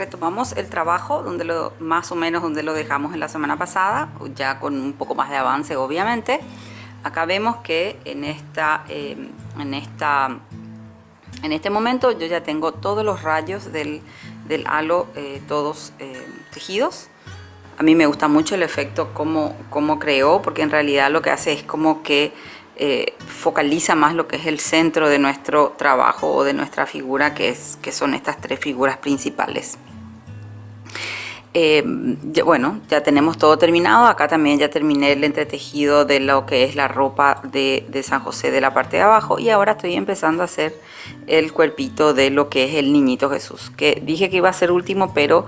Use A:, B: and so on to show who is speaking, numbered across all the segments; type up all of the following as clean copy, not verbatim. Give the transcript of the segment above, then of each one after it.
A: retomamos el trabajo más o menos donde lo dejamos en la semana pasada, ya con un poco más de avance obviamente. Acá vemos que en este momento yo ya tengo todos los rayos del halo todos tejidos. A mí me gusta mucho el efecto como creó, porque en realidad lo que hace es como que focaliza más lo que es el centro de nuestro trabajo o de nuestra figura, que son estas tres figuras principales. Bueno, ya tenemos todo terminado. Acá también ya terminé el entretejido de lo que es la ropa de San José de la parte de abajo, y ahora estoy empezando a hacer el cuerpito de lo que es el niñito Jesús, que dije que iba a ser último, pero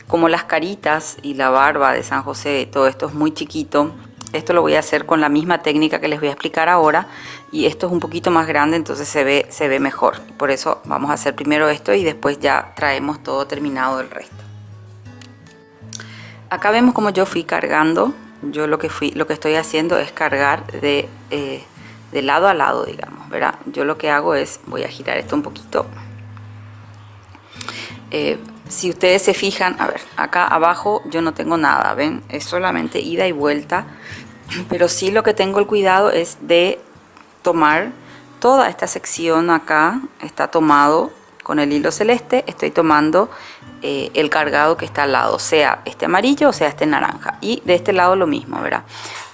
A: como las caritas y la barba de San José, todo esto es muy chiquito, esto lo voy a hacer con la misma técnica que les voy a explicar ahora, y esto es un poquito más grande, entonces se ve mejor. Por eso vamos a hacer primero esto y después ya traemos todo terminado del resto. Acá vemos como yo fui cargando. Yo lo que estoy haciendo es cargar de lado a lado, digamos, ¿verdad? Yo lo que hago es, voy a girar esto un poquito. Si ustedes se fijan, a ver, acá abajo yo no tengo nada, ¿ven? Es solamente ida y vuelta, pero sí lo que tengo el cuidado es de tomar toda esta sección. Acá está tomado con el hilo celeste, estoy tomando el cargado que está al lado, sea este amarillo o sea este naranja, y de este lado lo mismo, ¿verdad?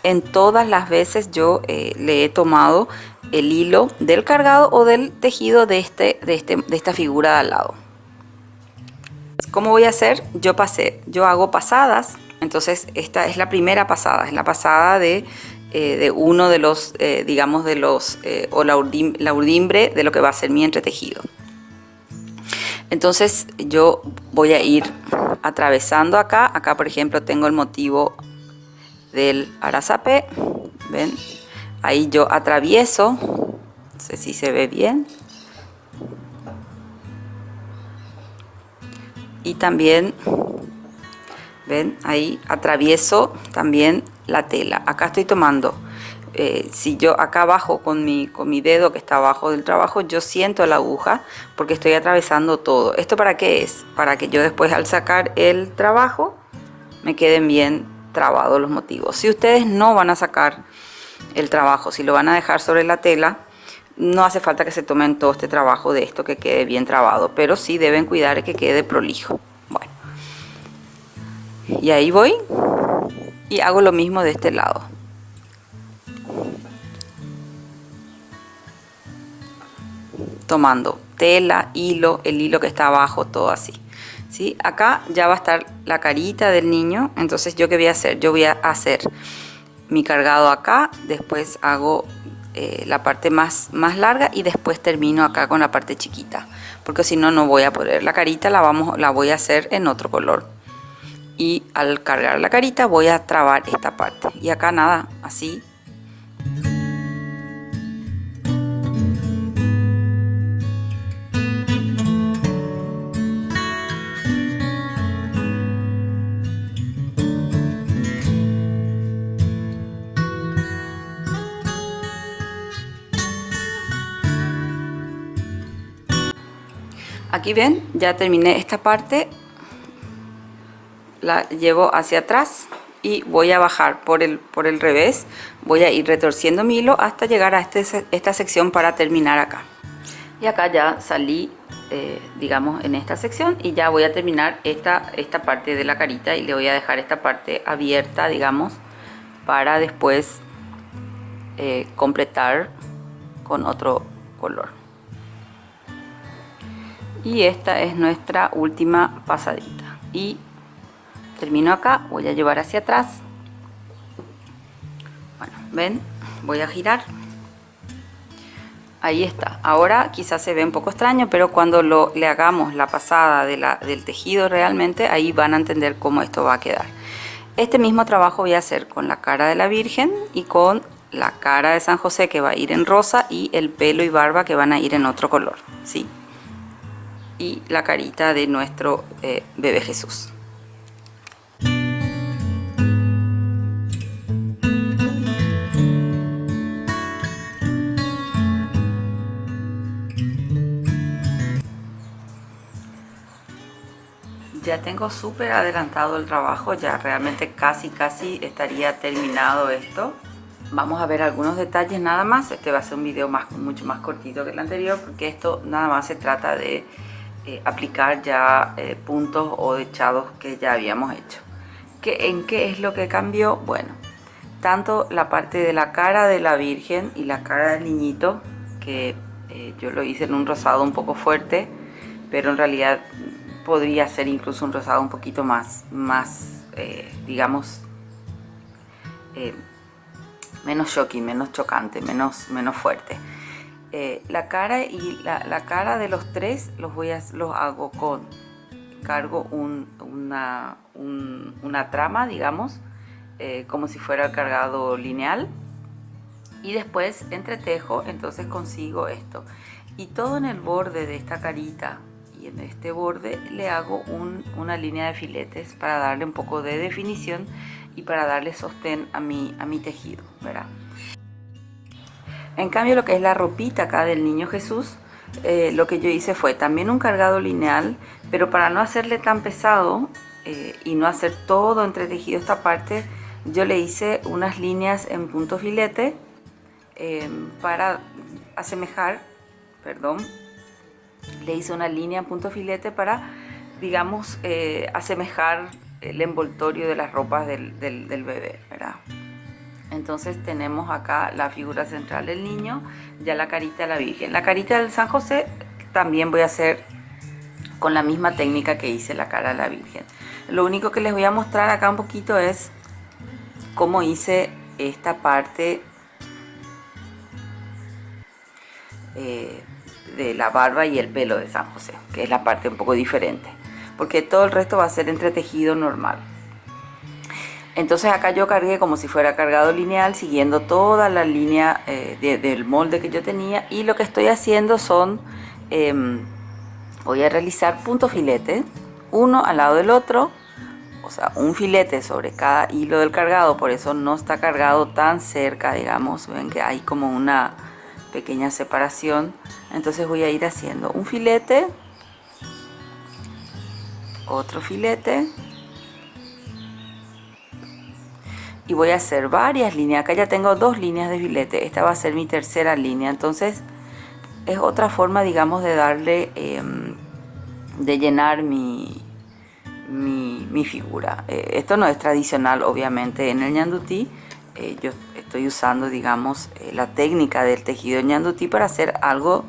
A: En todas las veces yo le he tomado el hilo del cargado o del tejido de esta figura de al lado. ¿Cómo voy a hacer? Yo hago pasadas. Entonces esta es la primera pasada, es la pasada de uno de los, digamos, o la urdimbre de lo que va a ser mi entretejido. Entonces yo voy a ir atravesando acá. Acá, por ejemplo, tengo el motivo del arazape. ¿Ven? Ahí yo atravieso. No sé si se ve bien. Y también, ven, ahí atravieso también la tela. Acá estoy tomando, si yo acá abajo con mi dedo que está abajo del trabajo, yo siento la aguja porque estoy atravesando todo. ¿Esto para qué es? Para que yo después, al sacar el trabajo, me queden bien trabados los motivos. Si ustedes no van a sacar el trabajo, si lo van a dejar sobre la tela, no hace falta que se tomen todo este trabajo de esto que quede bien trabado, pero sí deben cuidar que quede prolijo. Bueno, y ahí voy y hago lo mismo de este lado. Tomando tela, hilo, el hilo que está abajo, todo así. ¿Sí? Acá ya va a estar la carita del niño. Entonces, ¿yo qué voy a hacer? Yo voy a hacer mi cargado acá, después hago la parte más larga y después termino acá con la parte chiquita, porque si no, no voy a poder. La carita la voy a hacer en otro color, y al cargar la carita voy a trabar esta parte, y acá nada, así. Aquí ven, ya terminé esta parte, la llevo hacia atrás y voy a bajar por el revés. Voy a ir retorciendo mi hilo hasta llegar a esta sección para terminar acá. Y acá ya salí, digamos, en esta sección, y ya voy a terminar esta parte de la carita, y le voy a dejar esta parte abierta, digamos, para después completar con otro color. Y esta es nuestra última pasadita, y termino acá. Voy a llevar hacia atrás. Bueno, ven, voy a girar. Ahí está. Ahora quizás se ve un poco extraño, pero cuando le hagamos la pasada del tejido realmente, ahí van a entender cómo esto va a quedar. Este mismo trabajo voy a hacer con la cara de la Virgen y con la cara de San José, que va a ir en rosa, y el pelo y barba, que van a ir en otro color, ¿sí? Y la carita de nuestro bebé Jesús. Ya tengo súper adelantado el trabajo, ya realmente casi estaría terminado esto. Vamos a ver algunos detalles nada más. Este va a ser un video mucho más cortito que el anterior, porque esto nada más se trata de aplicar ya puntos o dechados que ya habíamos hecho. ¿En qué es lo que cambió? Bueno, tanto la parte de la cara de la Virgen y la cara del niñito, que yo lo hice en un rosado un poco fuerte, pero en realidad podría ser incluso un rosado un poquito más digamos, menos shocking, menos chocante, menos fuerte. La cara y la cara de los tres los hago cargo una trama, digamos, como si fuera cargado lineal, y después entretejo, entonces consigo esto. Y todo en el borde de esta carita y en este borde le hago una línea de filetes para darle un poco de definición y para darle sostén a mi tejido, ¿verdad? En cambio, lo que es la ropita acá del niño Jesús, lo que yo hice fue también un cargado lineal, pero para no hacerle tan pesado y no hacer todo entretejido esta parte, yo le hice unas líneas en punto filete para asemejar, le hice una línea en punto filete para, digamos, asemejar el envoltorio de las ropas del bebé, ¿verdad? Entonces tenemos acá la figura central del niño, ya la carita de la Virgen. La carita del San José también voy a hacer con la misma técnica que hice la cara de la Virgen. Lo único que les voy a mostrar acá un poquito es cómo hice esta parte de la barba y el pelo de San José, que es la parte un poco diferente, porque todo el resto va a ser entretejido normal. Entonces acá yo cargué como si fuera cargado lineal, siguiendo toda la línea del molde que yo tenía, y lo que estoy haciendo son, voy a realizar puntos filete, uno al lado del otro, o sea, un filete sobre cada hilo del cargado, por eso no está cargado tan cerca, digamos, ven que hay como una pequeña separación. Entonces voy a ir haciendo un filete, otro filete, y voy a hacer varias líneas. Acá ya tengo 2 líneas de filete, esta va a ser mi tercera línea. Entonces es otra forma, digamos, de darle, de llenar mi figura. Esto no es tradicional, obviamente, en el ñandutí. Yo estoy usando, digamos, la técnica del tejido ñandutí para hacer algo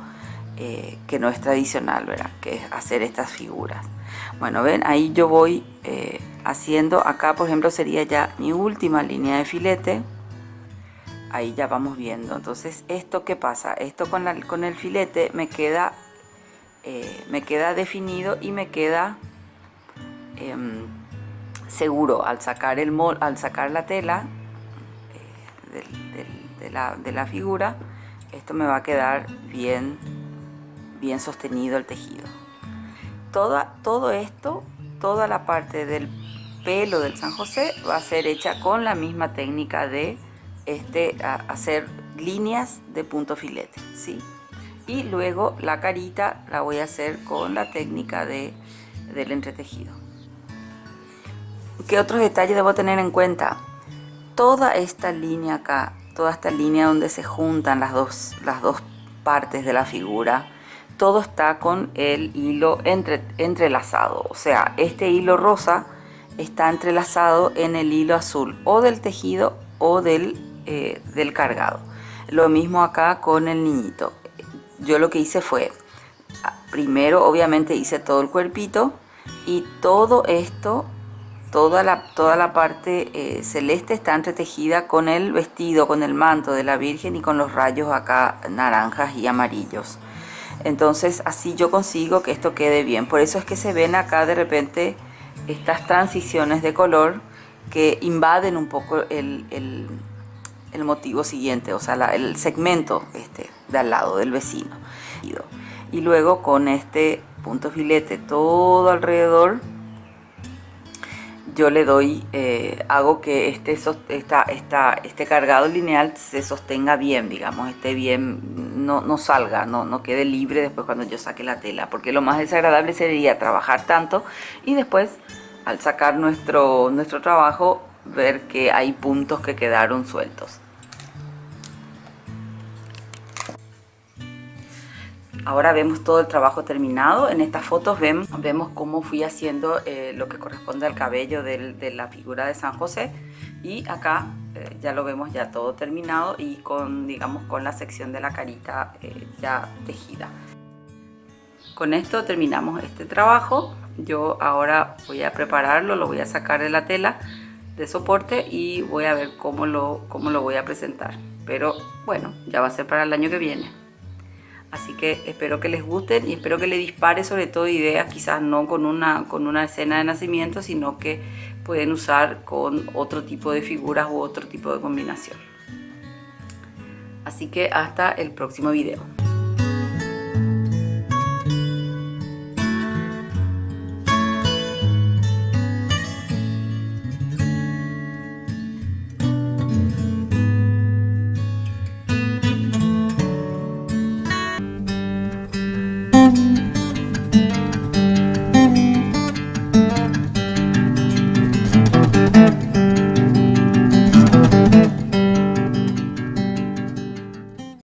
A: que no es tradicional, ¿verdad? Que es hacer estas figuras. Bueno, ven, ahí yo voy haciendo, acá por ejemplo sería ya mi última línea de filete. Ahí ya vamos viendo. Entonces, ¿esto qué pasa? Esto con el filete me queda definido y me queda seguro al sacar la tela de la figura. Esto me va a quedar bien sostenido el tejido. Todo esto, toda la parte del pelo del San José va a ser hecha con la misma técnica de hacer líneas de punto filete, ¿sí? Y luego la carita la voy a hacer con la técnica del entretejido. ¿Qué otros detalles debo tener en cuenta? Toda esta línea acá, toda esta línea donde se juntan las dos partes de la figura, todo está con el hilo entrelazado. O sea, este hilo rosa está entrelazado en el hilo azul, o del tejido o del cargado. Lo mismo acá con el niñito. Yo lo que hice fue, primero obviamente hice todo el cuerpito, y todo esto, toda la parte celeste está entretejida con el vestido, con el manto de la Virgen y con los rayos acá naranjas y amarillos. Entonces así yo consigo que esto quede bien. Por eso es que se ven acá de repente estas transiciones de color que invaden un poco el motivo siguiente, o sea, el segmento de al lado del vecino. Y luego con este punto filete todo alrededor, yo le doy, hago que este cargado lineal se sostenga bien, digamos, esté bien, no salga, no quede libre después cuando yo saque la tela, porque lo más desagradable sería trabajar tanto y después al sacar nuestro trabajo ver que hay puntos que quedaron sueltos. Ahora vemos todo el trabajo terminado. En estas fotos vemos cómo fui haciendo lo que corresponde al cabello de la figura de San José. Y acá ya lo vemos ya todo terminado y con, digamos, con la sección de la carita ya tejida. Con esto terminamos este trabajo. Yo ahora voy a prepararlo, lo voy a sacar de la tela de soporte y voy a ver cómo lo voy a presentar. Pero bueno, ya va a ser para el año que viene. Así que espero que les gusten y espero que les dispare sobre todo ideas, quizás no con una escena de nacimiento, sino que pueden usar con otro tipo de figuras u otro tipo de combinación. Así que hasta el próximo video.